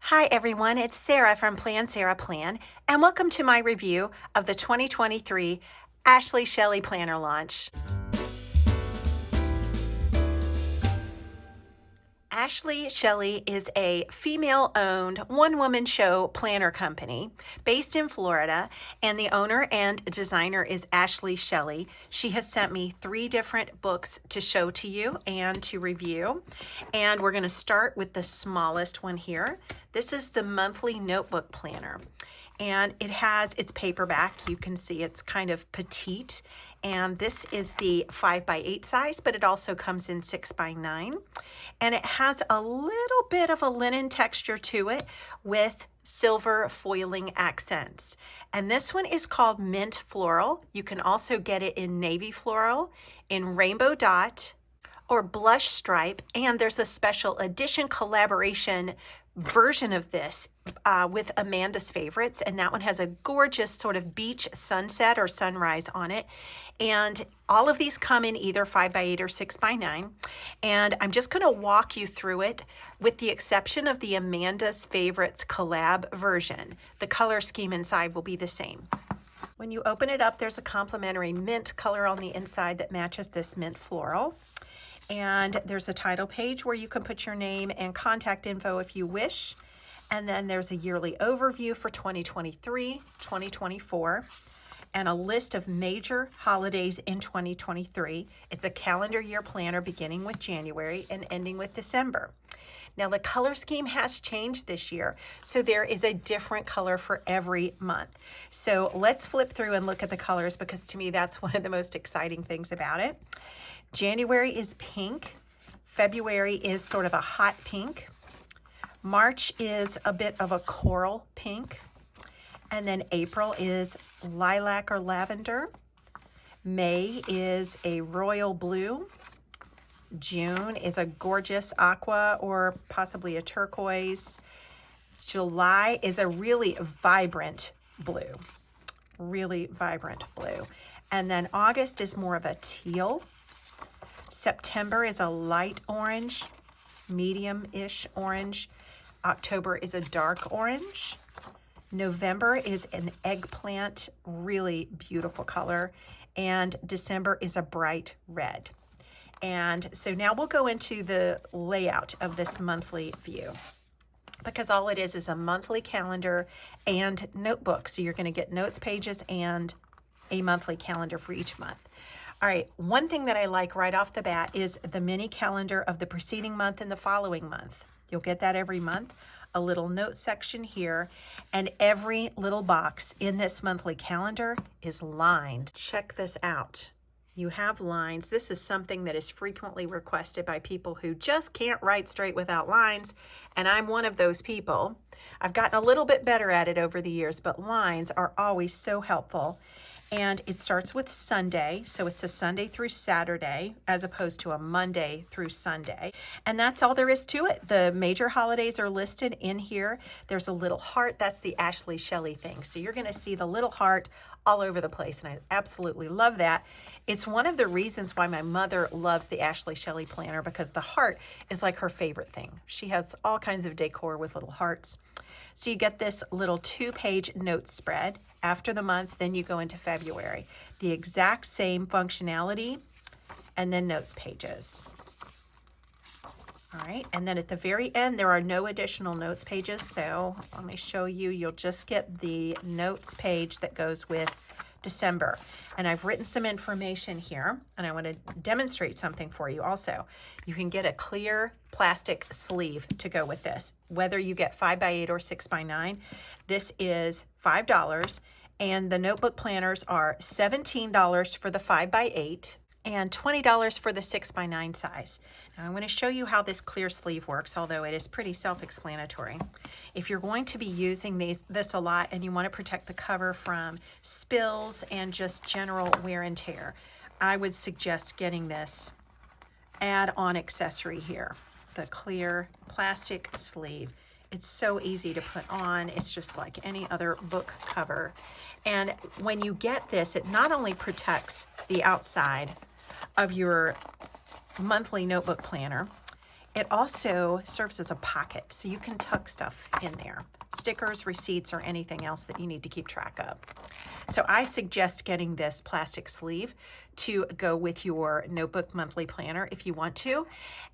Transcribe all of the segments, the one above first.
Hi everyone, it's Sarah from Plan Sarah Plan, and welcome to my review of the 2023 Ashley Shelly Planner launch. Ashley Shelly is a female-owned one-woman show planner company based in Florida, and the owner and designer is Ashley Shelly. She has sent me 3 different books to show to you and to review, and we're going to start with the smallest one here. This is the monthly notebook planner, and it's paperback. You can see it's kind of petite, and this is the 5x8 size, but it also comes in 6x9, and it has a little bit of a linen texture to it with silver foiling accents. And this one is called Mint Floral. You can also get it in navy floral, in rainbow dot, or blush stripe, and there's a special edition collaboration version of this with Amanda's Favorites, and that one has a gorgeous sort of beach sunset or sunrise on it. And all of these come in either 5x8 or 6x9, and I'm just going to walk you through it with the exception of the Amanda's Favorites collab version. The color scheme inside will be the same. When you open it up, there's a complimentary mint color on the inside that matches this mint floral. And there's a title page where you can put your name and contact info if you wish. And then there's a yearly overview for 2023, 2024, and a list of major holidays in 2023. It's a calendar year planner beginning with January and ending with December. Now the color scheme has changed this year, so there is a different color for every month. So let's flip through and look at the colors, because to me that's one of the most exciting things about it. January is pink. February is sort of a hot pink. March is a bit of a coral pink. And then April is lilac or lavender. May is a royal blue. June is a gorgeous aqua or possibly a turquoise. July is a really vibrant blue. Really vibrant blue. And then August is more of a teal. September is a light orange, medium-ish orange. October is a dark orange. November is an eggplant, really beautiful color. And December is a bright red. And so now we'll go into the layout of this monthly view, because all it is a monthly calendar and notebook. So you're going to get notes pages and a monthly calendar for each month. All right, one thing that I like right off the bat is the mini calendar of the preceding month and the following month. You'll get that every month, a little note section here, and every little box in this monthly calendar is lined. Check this out. You have lines. This is something that is frequently requested by people who just can't write straight without lines, and I'm one of those people. I've gotten a little bit better at it over the years, but lines are always so helpful. And it starts with Sunday, so it's a Sunday through Saturday as opposed to a Monday through Sunday. And that's all there is to it. The major holidays are listed in here. There's a little heart. That's the Ashley Shelly thing. So you're going to see the little heart all over the place, and I absolutely love that. It's one of the reasons why my mother loves the Ashley Shelly planner, because the heart is like her favorite thing. She has all kinds of decor with little hearts. So you get this little 2-page note spread after the month, then you go into February. The exact same functionality, and then notes pages. All right, and then at the very end, there are no additional notes pages. So let me show you. You'll just get the notes page that goes with December. And I've written some information here, and I want to demonstrate something for you also. You can get a clear plastic sleeve to go with this, whether you get 5x8 or 6x9. This is $5, and the notebook planners are $17 for the 5x8 and $20 for the 6x9 size. Now I'm going to show you how this clear sleeve works, although it is pretty self-explanatory. If you're going to be using this a lot and you want to protect the cover from spills and just general wear and tear, I would suggest getting this add-on accessory here, the clear plastic sleeve. It's so easy to put on. It's just like any other book cover. And when you get this, it not only protects the outside of your monthly notebook planner, It also serves as a pocket, so you can tuck stuff in there. Stickers, receipts, or anything else that you need to keep track of. So I suggest getting this plastic sleeve to go with your notebook monthly planner if you want to.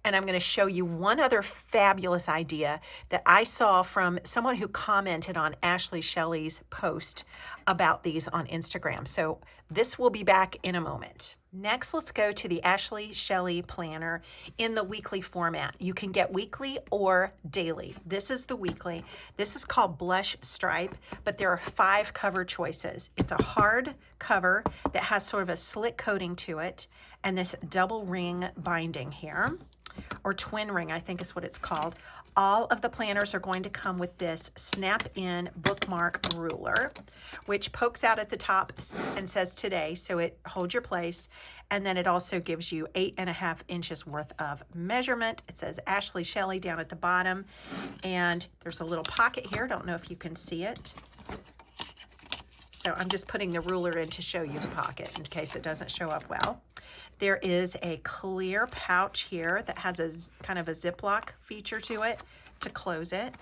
And I'm going to show you one other fabulous idea that I saw from someone who commented on Ashley Shelly's post about these on Instagram. So this will be back in a moment. Next, let's go to the Ashley Shelly planner in the weekly format. You can get weekly or daily. This is the weekly. This is called Blush Stripe, but there are 5 cover choices. It's a hard cover that has sort of a slick coating to it, and this double ring binding here, or twin ring, I think is what it's called. All of the planners are going to come with this snap-in bookmark ruler, which pokes out at the top and says today, so it holds your place. And then it also gives you 8.5 inches worth of measurement. It says Ashley Shelly down at the bottom. And there's a little pocket here. Don't know if you can see it. So I'm just putting the ruler in to show you the pocket in case it doesn't show up well. There is a clear pouch here that has a kind of a Ziploc feature to it to close it.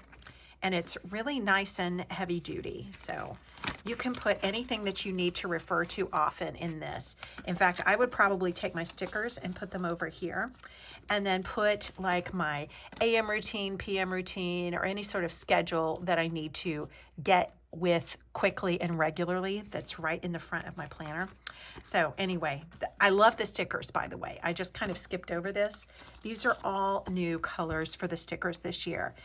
And it's really nice and heavy duty. So you can put anything that you need to refer to often in this. In fact, I would probably take my stickers and put them over here, and then put like my AM routine, PM routine, or any sort of schedule that I need to get with quickly and regularly. That's right in the front of my planner. So anyway, I love the stickers, by the way. I just kind of skipped over this. These are all new colors for the stickers this year.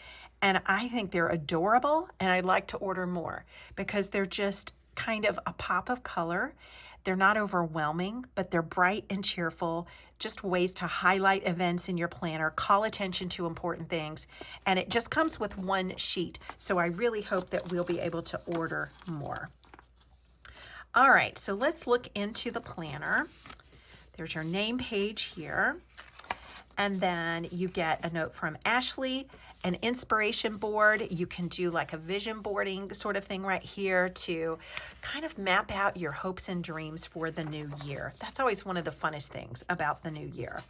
And I think they're adorable, and I'd like to order more because they're just kind of a pop of color. They're not overwhelming, but they're bright and cheerful, just ways to highlight events in your planner, call attention to important things, and it just comes with one sheet. So I really hope that we'll be able to order more. All right, so let's look into the planner. There's your name page here. And then you get a note from Ashley, an inspiration board. You can do like a vision boarding sort of thing right here to kind of map out your hopes and dreams for the new year. That's always one of the funnest things about the new year.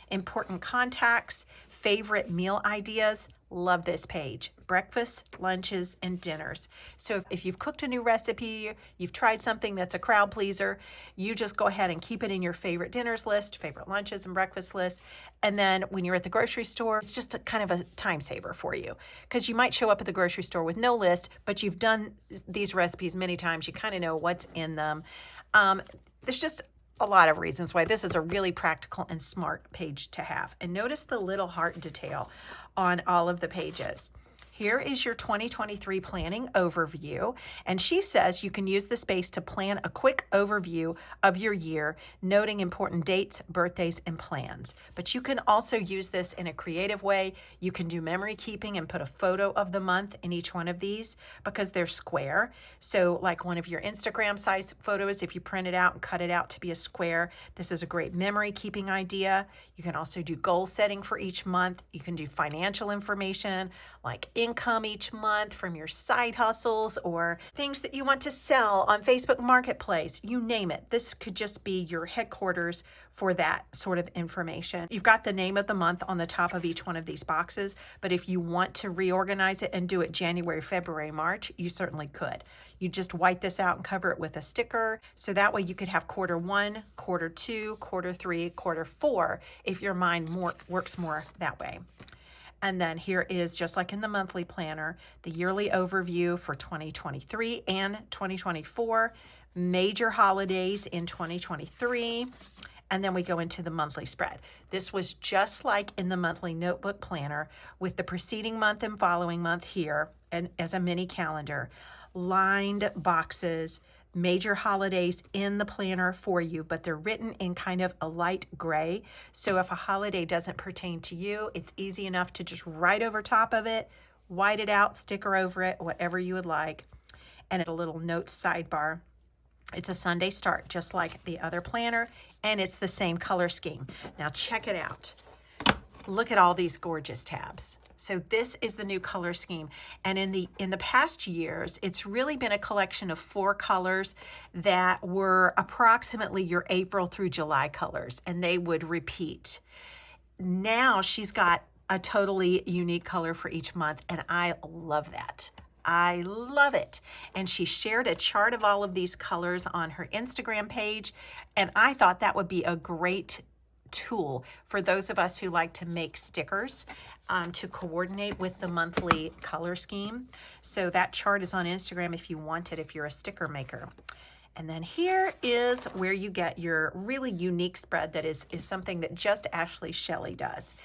Important contacts, favorite meal ideas. Love this page. Breakfasts, lunches, and dinners. So if you've cooked a new recipe, you've tried something that's a crowd pleaser, you just go ahead and keep it in your favorite dinners list, favorite lunches and breakfast list. And then when you're at the grocery store, it's just kind of a time saver for you, because you might show up at the grocery store with no list, but you've done these recipes many times. You kind of know what's in them. There's just a lot of reasons why this is a really practical and smart page to have. And notice the little heart detail on all of the pages. Here is your 2023 planning overview, and she says you can use the space to plan a quick overview of your year, noting important dates, birthdays, and plans. But you can also use this in a creative way. You can do memory keeping and put a photo of the month in each one of these because they're square. So like one of your Instagram size photos, if you print it out and cut it out to be a square, this is a great memory keeping idea. You can also do goal setting for each month. You can do financial information like income each month from your side hustles or things that you want to sell on Facebook Marketplace. You name it. This could just be your headquarters for that sort of information. You've got the name of the month on the top of each one of these boxes, but if you want to reorganize it and do it January, February, March, you certainly could. You just white this out and cover it with a sticker. So that way you could have quarter 1, quarter 2, quarter 3, quarter 4, if your mind works more that way. And then here is, just like in the monthly planner, the yearly overview for 2023 and 2024, major holidays in 2023, and then we go into the monthly spread. This was just like in the monthly notebook planner with the preceding month and following month here, and as a mini calendar, lined boxes, major holidays in the planner for you, but they're written in kind of a light gray. So if a holiday doesn't pertain to you, it's easy enough to just write over top of it, white it out, sticker over it, whatever you would like. And a little notes sidebar. It's a Sunday start, just like the other planner, and it's the same color scheme. Now check it out. Look at all these gorgeous tabs. So this is the new color scheme. And in the past years, it's really been a collection of 4 colors that were approximately your April through July colors, and they would repeat. Now she's got a totally unique color for each month, and I love that. I love it. And she shared a chart of all of these colors on her Instagram page, and I thought that would be a great tool for those of us who like to make stickers to coordinate with the monthly color scheme. So that chart is on Instagram if you want it, if you're a sticker maker. And then here is where you get your really unique spread that is something that just Ashley Shelly does.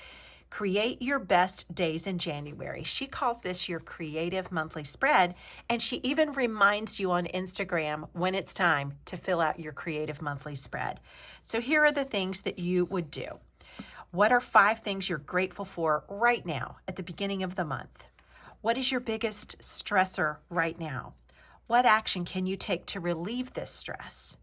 Create your best days in January. She calls this your creative monthly spread, and she even reminds you on Instagram when it's time to fill out your creative monthly spread. So here are the things that you would do. What are 5 things you're grateful for right now at the beginning of the month? What is your biggest stressor right now? What action can you take to relieve this stress?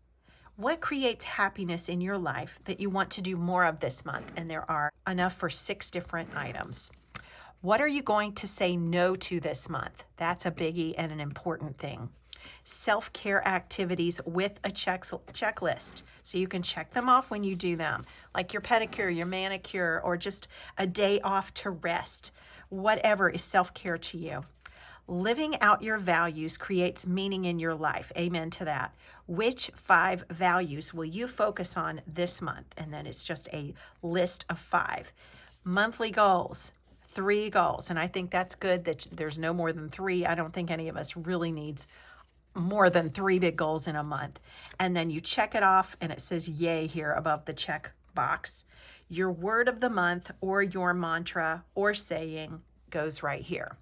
What creates happiness in your life that you want to do more of this month? And there are enough for 6 different items. What are you going to say no to this month? That's a biggie and an important thing. Self-care activities with a checklist. So you can check them off when you do them, like your pedicure, your manicure, or just a day off to rest. Whatever is self-care to you. Living out your values creates meaning in your life. Amen to that. Which 5 values will you focus on this month? And then it's just a list of 5. Monthly goals, 3 goals. And I think that's good that there's no more than 3. I don't think any of us really needs more than 3 big goals in a month. And then you check it off and it says yay here above the check box. Your word of the month or your mantra or saying goes right here.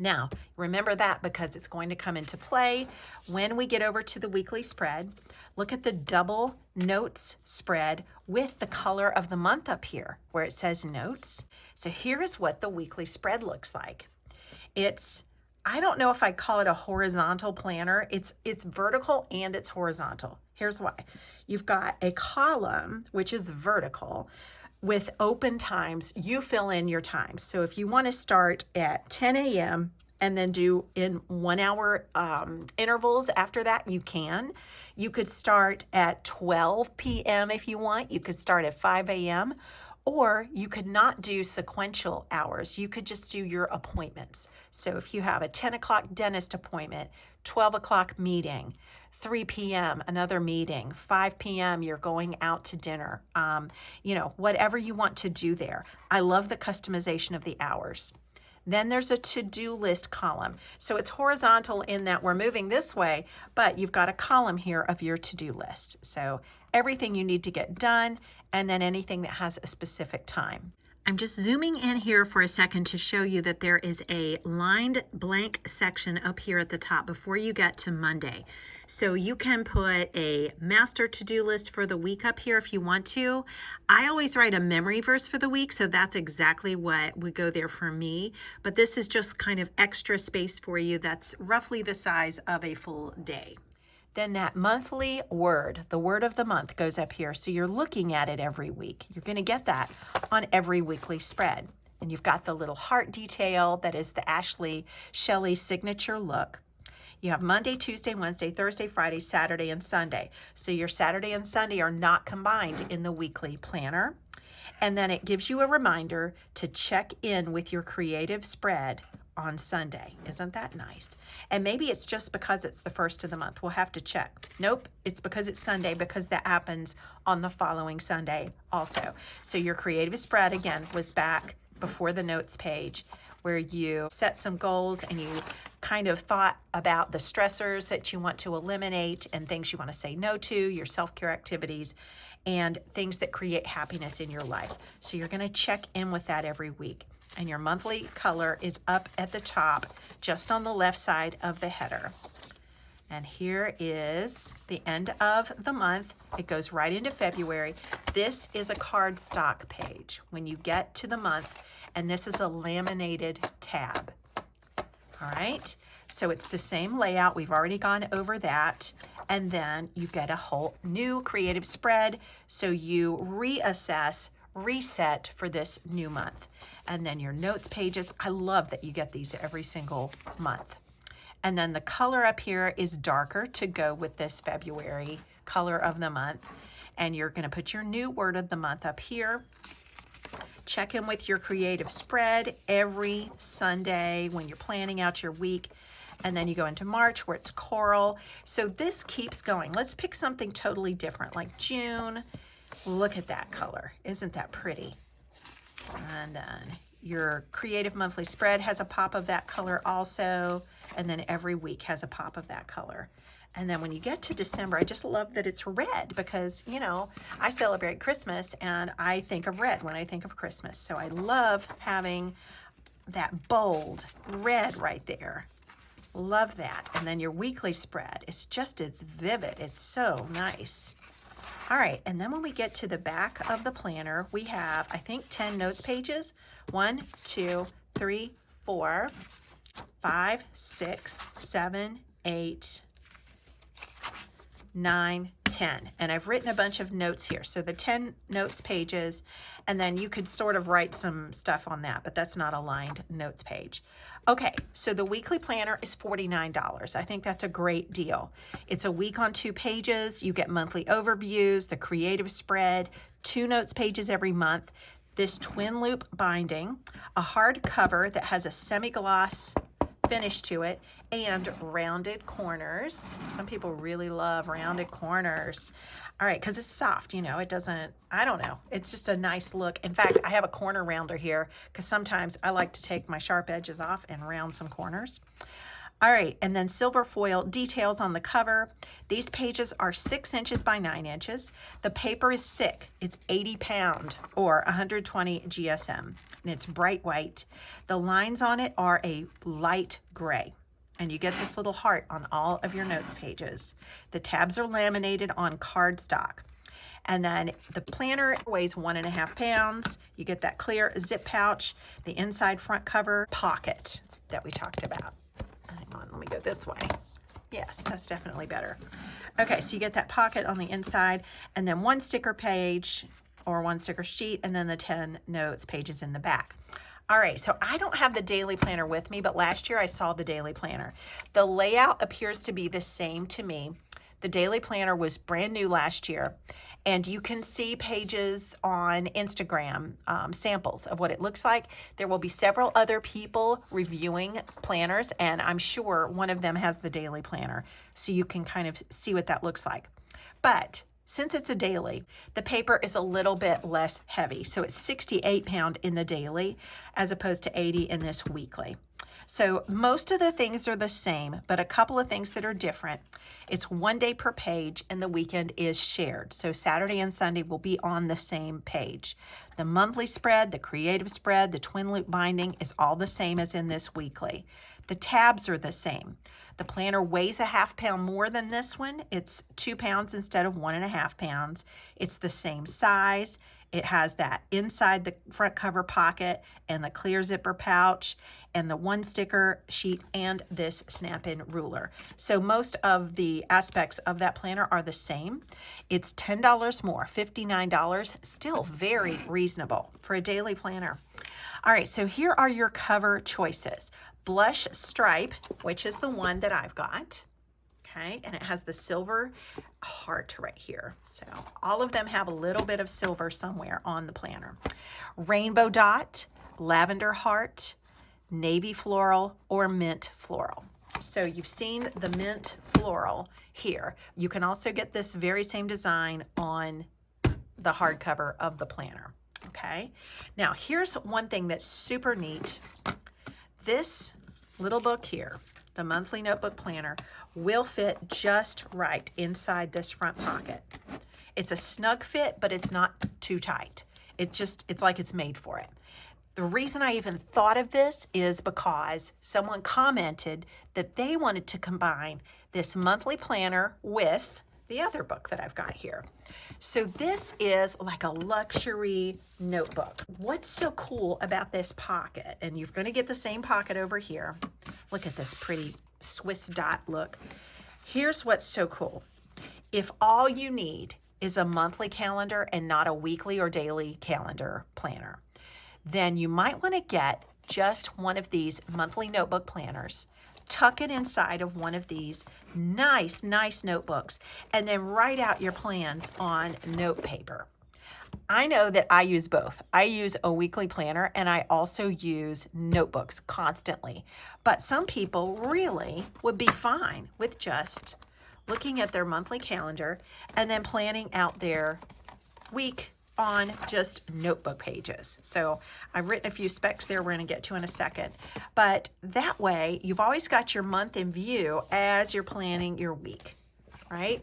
Now, remember that because it's going to come into play when we get over to the weekly spread. Look at the double notes spread with the color of the month up here where it says notes. So here is what the weekly spread looks like. I don't know if I call it a horizontal planner. It's vertical and it's horizontal. Here's why. You've got a column, which is vertical, with open times. You fill in your times. So if you want to start at 10 a.m. and then do in 1 hour intervals after that, you can. You could start at 12 p.m. if you want. You could start at 5 a.m. Or you could not do sequential hours. You could just do your appointments. So if you have a 10 o'clock dentist appointment, 12 o'clock meeting, 3 p.m. another meeting, 5 p.m. you're going out to dinner, whatever you want to do there. I love the customization of the hours. Then there's a to-do list column. So it's horizontal in that we're moving this way, but you've got a column here of your to-do list. So everything you need to get done, and then anything that has a specific time. I'm just zooming in here for a second to show you that there is a lined blank section up here at the top before you get to Monday. So you can put a master to-do list for the week up here if you want to. I always write a memory verse for the week, so that's exactly what would go there for me. But this is just kind of extra space for you that's roughly the size of a full day. Then that monthly word, the word of the month, goes up here. So you're looking at it every week. You're going to get that on every weekly spread. And you've got the little heart detail that is the Ashley Shelly signature look. You have Monday, Tuesday, Wednesday, Thursday, Friday, Saturday, and Sunday. So your Saturday and Sunday are not combined in the weekly planner. And then it gives you a reminder to check in with your creative spread on Sunday. Isn't that nice? And maybe it's just because it's the first of the month. We'll have to check. Nope, it's because it's Sunday, because that happens on the following Sunday also. So your creative spread, again, was back before the notes page where you set some goals and you kind of thought about the stressors that you want to eliminate and things you want to say no to, your self-care activities, and things that create happiness in your life. So you're going to check in with that every week. And your monthly color is up at the top, just on the left side of the header. And here is the end of the month. It goes right into February. This is a cardstock page when you get to the month, and this is a laminated tab. All right, so it's the same layout. We've already gone over that. And then you get a whole new creative spread. So you reassess, reset for this new month. And then your notes pages. I love that you get these every single month. And then the color up here is darker to go with this February color of the month. And you're going to put your new word of the month up here. check in with your creative spread every Sunday when you're planning out your week. And then you go into March where it's coral. So this keeps going. Let's pick something totally different, like June. Look at that color. Isn't that pretty? And then your creative monthly spread has a pop of that color also. And then every week has a pop of that color. And then when you get to December, I just love that it's red because, you know, I celebrate Christmas and I think of red when I think of Christmas. So I love having that bold red right there. Love that. And then your weekly spread, it's vivid. It's so nice. All right, and then when we get to the back of the planner, we have, I think, 10 notes pages. 1, 2, 3, 4, 5, 6, 7, 8, 9, 10. And I've written a bunch of notes here. So the 10 notes pages, and then you could sort of write some stuff on that, but that's not a lined notes page. Okay, so the weekly planner is $49. I think that's a great deal. It's a week on 2 pages. You get monthly overviews, the creative spread, 2 notes pages every month, this twin loop binding, a hard cover that has a semi-gloss finish to it, and rounded corners. Some people really love rounded corners. All right, because it's soft, you know, it doesn't, I don't know, it's just a nice look. In fact, I have a corner rounder here because sometimes I like to take my sharp edges off and round some corners. All right, and then silver foil details on the cover. These pages are 6 inches by 9 inches. The paper is thick. It's 80 pound or 120 GSM, and it's bright white. The lines on it are a light gray, and you get this little heart on all of your notes pages. The tabs are laminated on cardstock. And then the planner weighs 1.5 pounds. You get that clear zip pouch, the inside front cover pocket that we talked about. Hang on, let me go this way. Yes, that's definitely better. Okay, so you get that pocket on the inside, and then 1 sticker page or 1 sticker sheet, and then the 10 notes pages in the back. All right, so I don't have the daily planner with me, but last year I saw the daily planner. The layout appears to be the same to me. The daily planner was brand new last year, and you can see pages on Instagram, samples of what it looks like. There will be several other people reviewing planners, and I'm sure one of them has the daily planner, so you can kind of see what that looks like. But since it's a daily, the paper is a little bit less heavy. So it's 68 pound in the daily as opposed to 80 in this weekly. So most of the things are the same, but a couple of things that are different. It's 1 day per page and the weekend is shared. So Saturday and Sunday will be on the same page. The monthly spread, the creative spread, the twin loop binding is all the same as in this weekly. The tabs are the same. The planner weighs 1/2 pound more than this one. It's 2 pounds instead of 1.5 pounds. It's the same size. It has that inside the front cover pocket and the clear zipper pouch and the 1 sticker sheet and this snap-in ruler. So most of the aspects of that planner are the same. It's $10 more, $59, still very reasonable for a daily planner. All right, so here are your cover choices. Blush Stripe, which is the one that I've got. Okay, and it has the silver heart right here. So all of them have a little bit of silver somewhere on the planner. Rainbow Dot, Lavender Heart, Navy Floral, or Mint Floral. So you've seen the Mint Floral here. You can also get this very same design on the hardcover of the planner. Okay, now here's one thing that's super neat. This little book here, the monthly notebook planner, will fit just right inside this front pocket. It's a snug fit, but it's not too tight. It's like it's made for it. The reason I even thought of this is because someone commented that they wanted to combine this monthly planner with the other book that I've got here. So this is like a luxury notebook. What's so cool about this pocket, and you're going to get the same pocket over here. Look at this pretty Swiss dot look. Here's what's so cool. If all you need is a monthly calendar and not a weekly or daily calendar planner, then you might want to get just one of these monthly notebook planners, tuck it inside of one of these nice notebooks, and then write out your plans on note paper. I know that I use both. I use a weekly planner and I also use notebooks constantly. But some people really would be fine with just looking at their monthly calendar and then planning out their week on just notebook pages. So I've written a few specs there we're going to get to in a second. But that way, you've always got your month in view as you're planning your week, right?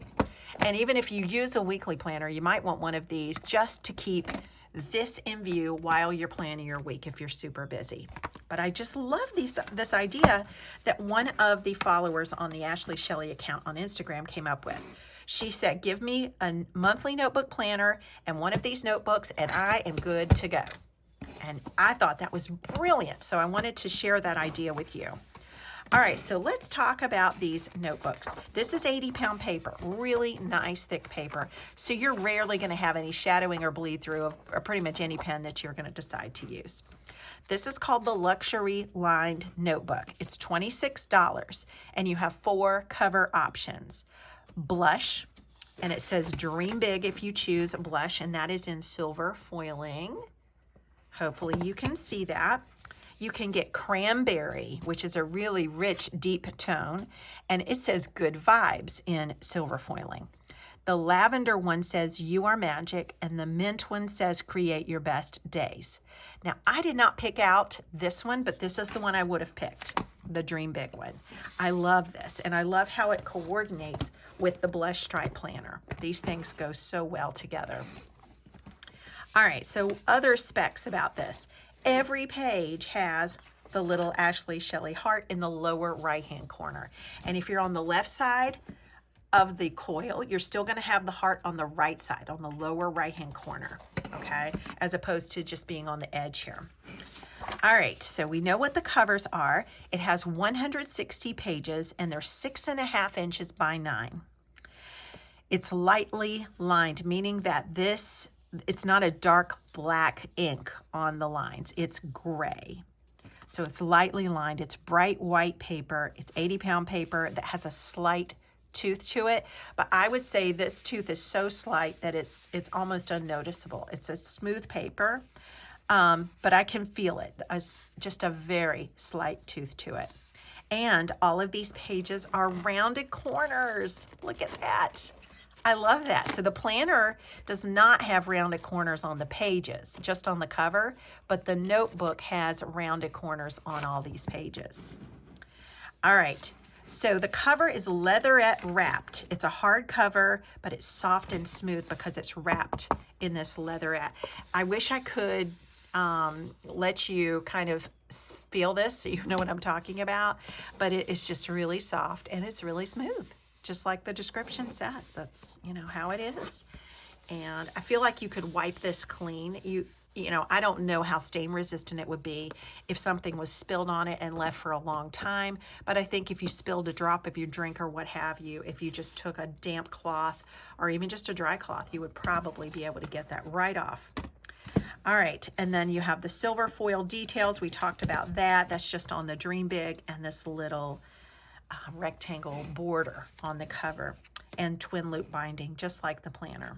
And even if you use a weekly planner, you might want one of these just to keep this in view while you're planning your week if you're super busy. But I just love this idea that one of the followers on the Ashley Shelly account on Instagram came up with. She said, give me a monthly notebook planner and one of these notebooks and I am good to go. And I thought that was brilliant. So I wanted to share that idea with you. All right, so let's talk about these notebooks. This is 80-pound paper, really nice thick paper. So you're rarely going to have any shadowing or bleed through of pretty much any pen that you're going to decide to use. This is called the Luxury Lined Notebook. It's $26 and you have 4 cover options. Blush, and it says dream big if you choose blush, and that is in silver foiling. Hopefully you can see that. You can get cranberry, which is a really rich, deep tone, and it says good vibes in silver foiling. The lavender one says you are magic, and the mint one says create your best days. Now, I did not pick out this one, but this is the one I would have picked, the Dream Big one. I love this, and I love how it coordinates with the Blush Stripe Planner. These things go so well together. All right, so other specs about this. Every page has the little Ashley Shelly heart in the lower right-hand corner. And if you're on the left side of the coil, you're still going to have the heart on the right side, on the lower right-hand corner, okay? As opposed to just being on the edge here. All right, so we know what the covers are. It has 160 pages, and they're 6.5 inches by 9. It's lightly lined, meaning that it's not a dark black ink on the lines. It's gray. So it's lightly lined. It's bright white paper. It's 80-pound paper that has a slight tooth to it. But I would say this tooth is so slight that it's almost unnoticeable. It's a smooth paper, but I can feel it. Just a very slight tooth to it. And all of these pages are rounded corners. Look at that. I love that. So the planner does not have rounded corners on the pages, just on the cover, but the notebook has rounded corners on all these pages. All right, so the cover is leatherette wrapped. It's a hard cover, but it's soft and smooth because it's wrapped in this leatherette. I wish I could let you kind of feel this so you know what I'm talking about, but it is just really soft and it's really smooth. Just like the description says, that's, how it is. And I feel like you could wipe this clean. I don't know how stain resistant it would be if something was spilled on it and left for a long time. But I think if you spilled a drop of your drink or what have you, if you just took a damp cloth or even just a dry cloth, you would probably be able to get that right off. All right, and then you have the silver foil details. We talked about that. That's just on the Dream Big and this little rectangle border on the cover and twin loop binding, just like the planner.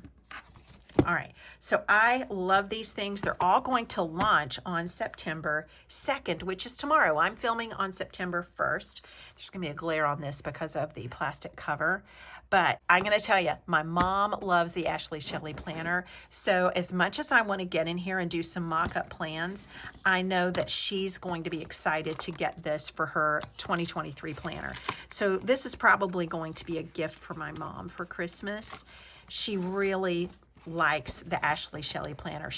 All right, so I love these things. They're all going to launch on September 2nd, which is tomorrow. I'm filming on September 1st. There's gonna be a glare on this because of the plastic cover, but I'm gonna tell you, my mom loves the Ashley Shelly planner. So as much as I wanna get in here and do some mock-up plans, I know that she's going to be excited to get this for her 2023 planner. So this is probably going to be a gift for my mom for Christmas. She really likes the Ashley Shelly planner.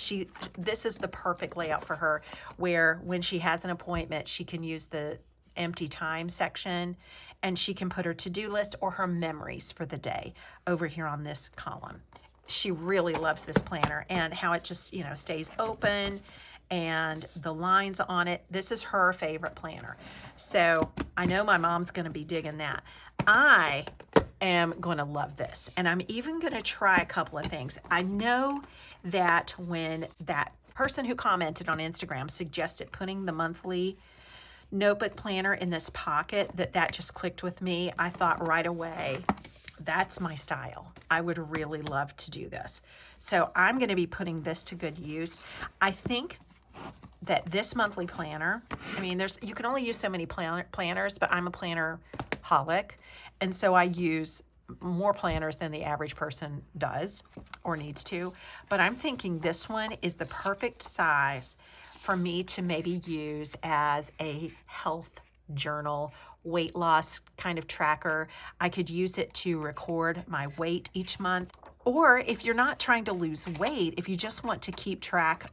This is the perfect layout for her, where when she has an appointment, she can use the empty time section and she can put her to-do list or her memories for the day over here on this column. She really loves this planner and how it just, stays open and the lines on it. This is her favorite planner. So I know my mom's going to be digging that. I am going to love this, and I'm even going to try a couple of things. I know that when that person who commented on Instagram suggested putting the monthly notebook planner in this pocket, that just clicked with me. I thought right away, that's my style. I would really love to do this. So I'm going to be putting this to good use. I think that this monthly planner, I mean, you can only use so many planners, but I'm a planner holic. And so I use more planners than the average person does or needs to. But I'm thinking this one is the perfect size for me to maybe use as a health journal, weight loss kind of tracker. I could use it to record my weight each month. Or if you're not trying to lose weight, if you just want to keep track,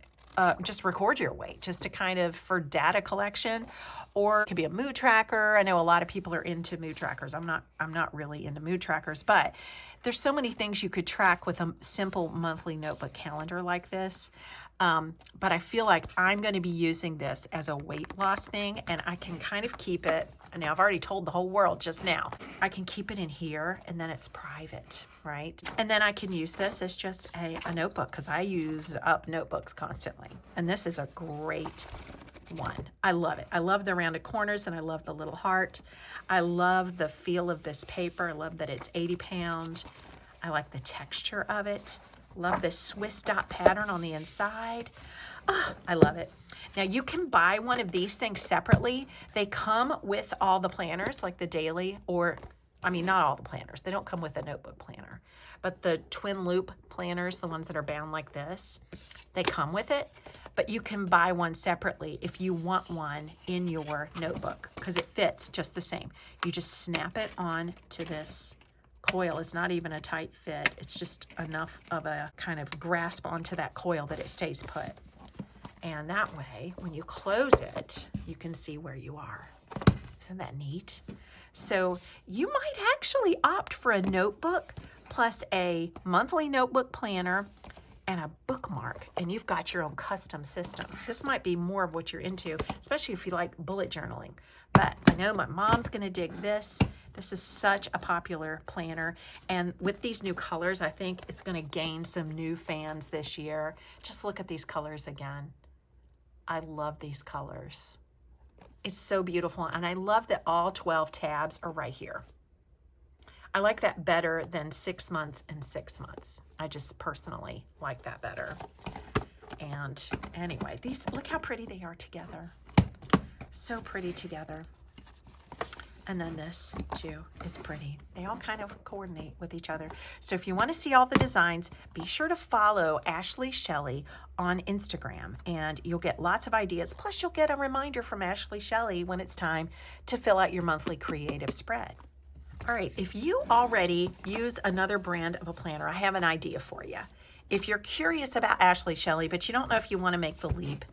just record your weight just to kind of for data collection, or it could be a mood tracker. I know a lot of people are into mood trackers. I'm not really into mood trackers, but there's so many things you could track with a simple monthly notebook calendar like this. But I feel like I'm going to be using this as a weight loss thing, and I can kind of keep it. Now, I've already told the whole world just now. I can keep it in here, and then it's private, right? And then I can use this as just a notebook, because I use up notebooks constantly. And this is a great one. I love it. I love the rounded corners, and I love the little heart. I love the feel of this paper. I love that it's 80 pound. I like the texture of it. Love this Swiss dot pattern on the inside. Oh, I love it. Now you can buy one of these things separately. They come with all the planners, like the daily, or I mean, not all the planners. They don't come with a notebook planner, but the twin loop planners, the ones that are bound like this, they come with it, but you can buy one separately if you want one in your notebook, because it fits just the same. You just snap it on to this coil. Is not even a tight fit. It's just enough of a kind of grasp onto that coil that it stays put. And that way, when you close it, you can see where you are. Isn't that neat? So you might actually opt for a notebook plus a monthly notebook planner and a bookmark, and you've got your own custom system. This might be more of what you're into, especially if you like bullet journaling. But I know my mom's gonna dig this. This is such a popular planner, and with these new colors, I think it's gonna gain some new fans this year. Just look at these colors again. I love these colors. It's so beautiful, and I love that all 12 tabs are right here. I like that better than 6 months and 6 months. I just personally like that better. And anyway, these, look how pretty they are together. So pretty together. And then this too is pretty. They all kind of coordinate with each other. So if you want to see all the designs, be sure to follow Ashley Shelly on Instagram, and you'll get lots of ideas. Plus you'll get a reminder from Ashley Shelly when it's time to fill out your monthly creative spread. All right, if you already use another brand of a planner, I have an idea for you. If you're curious about Ashley Shelly, but you don't know if you want to make the leap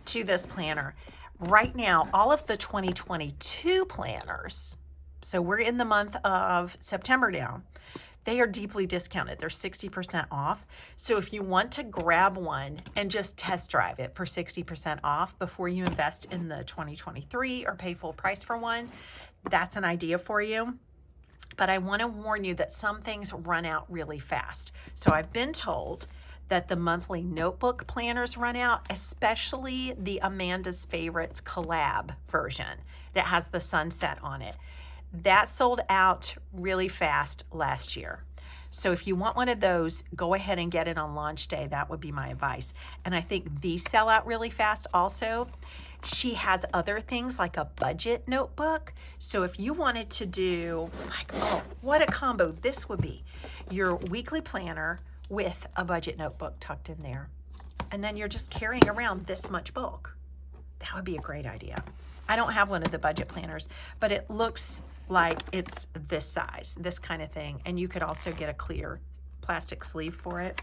to this planner, right now, all of the 2022 planners, so we're in the month of September now, they are deeply discounted. They're 60% off. So if you want to grab one and just test drive it for 60% off before you invest in the 2023 or pay full price for one, that's an idea for you. But I want to warn you that some things run out really fast. So I've been told that the monthly notebook planners run out, especially the Amanda's Favorites collab version that has the sunset on it. That sold out really fast last year. So if you want one of those, go ahead and get it on launch day. That would be my advice. And I think these sell out really fast also. She has other things like a budget notebook. So if you wanted to do like, oh, what a combo this would be. Your weekly planner with a budget notebook tucked in there. And then you're just carrying around this much bulk. That would be a great idea. I don't have one of the budget planners, but it looks like it's this size, this kind of thing. And you could also get a clear plastic sleeve for it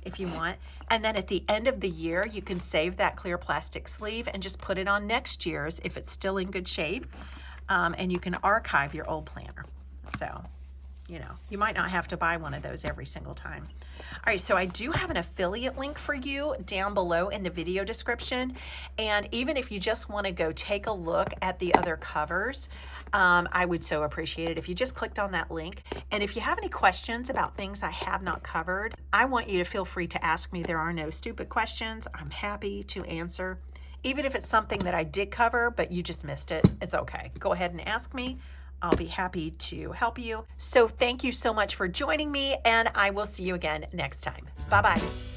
if you want. And then at the end of the year, you can save that clear plastic sleeve and just put it on next year's if it's still in good shape. And you can archive your old planner. So, you know, you might not have to buy one of those every single time. All right, so I do have an affiliate link for you down below in the video description. And even if you just want to go take a look at the other covers, I would so appreciate it if you just clicked on that link. And if you have any questions about things I have not covered, I want you to feel free to ask me. There are no stupid questions. I'm happy to answer. Even if it's something that I did cover, but you just missed it, it's okay. Go ahead and ask me. I'll be happy to help you. So thank you so much for joining me, and I will see you again next time. Bye-bye.